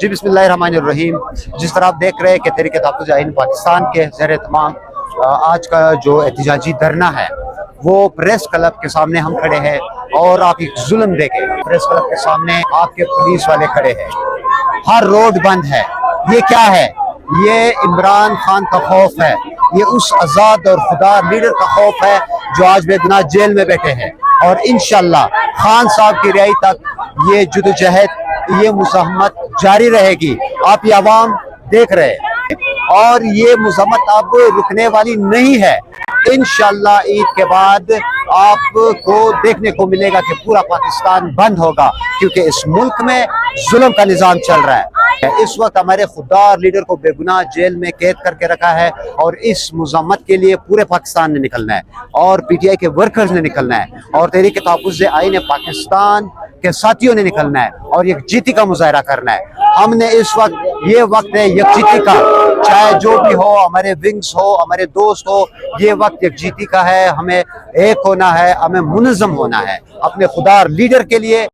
जी बिस्मिल्लाहिर्रहमानिर्रहीम। जिस तरह आप देख रहे हैं कि तहरीक तहफ़्फ़ुज़ आइन पाकिस्तान के ज़ेर तमाम आज का जो एहतिजाजी धरना है वो प्रेस क्लब के सामने हम खड़े हैं और आप एक जुल्म देखें, प्रेस क्लब के सामने आपके पुलिस वाले खड़े हैं, हर रोड बंद है। ये क्या है? ये इमरान खान का खौफ है, ये उस आज़ाद और खुदा लीडर का खौफ है जो आज बेगुनाह जेल में बैठे हैं। और इंशाअल्लाह खान साहब की रिहाई तक ये जुदोजहद, ये मुज़ाहमत जारी रहेगी। आप ये अवाम देख रहे हैं और ये मुज़ाहमत अब रुकने वाली नहीं है। इंशाअल्लाह ईद के बाद आपको देखने को मिलेगा कि पूरा पाकिस्तान बंद होगा, क्योंकि इस मुल्क में जुल्म का निज़ाम चल रहा है। इस वक्त हमारे खुददार लीडर को बेगुनाह जेल में कैद करके रखा है और इस मुज़ाहमत के लिए पूरे पाकिस्तान ने निकलना है और पीटीआई के वर्कर्स ने निकलना है और तहरीक तहफ़्फ़ुज़ आइन पाकिस्तान के साथियों ने निकलना है और यकजीती का मुजाहरा करना है। हमने इस वक्त, ये वक्त है यकजीती का, चाहे जो भी हो, हमारे विंग्स हो, हमारे दोस्त हो, ये वक्त यकजीती का है। हमें एक होना है, हमें मुनज़्ज़म होना है अपने खुदार लीडर के लिए।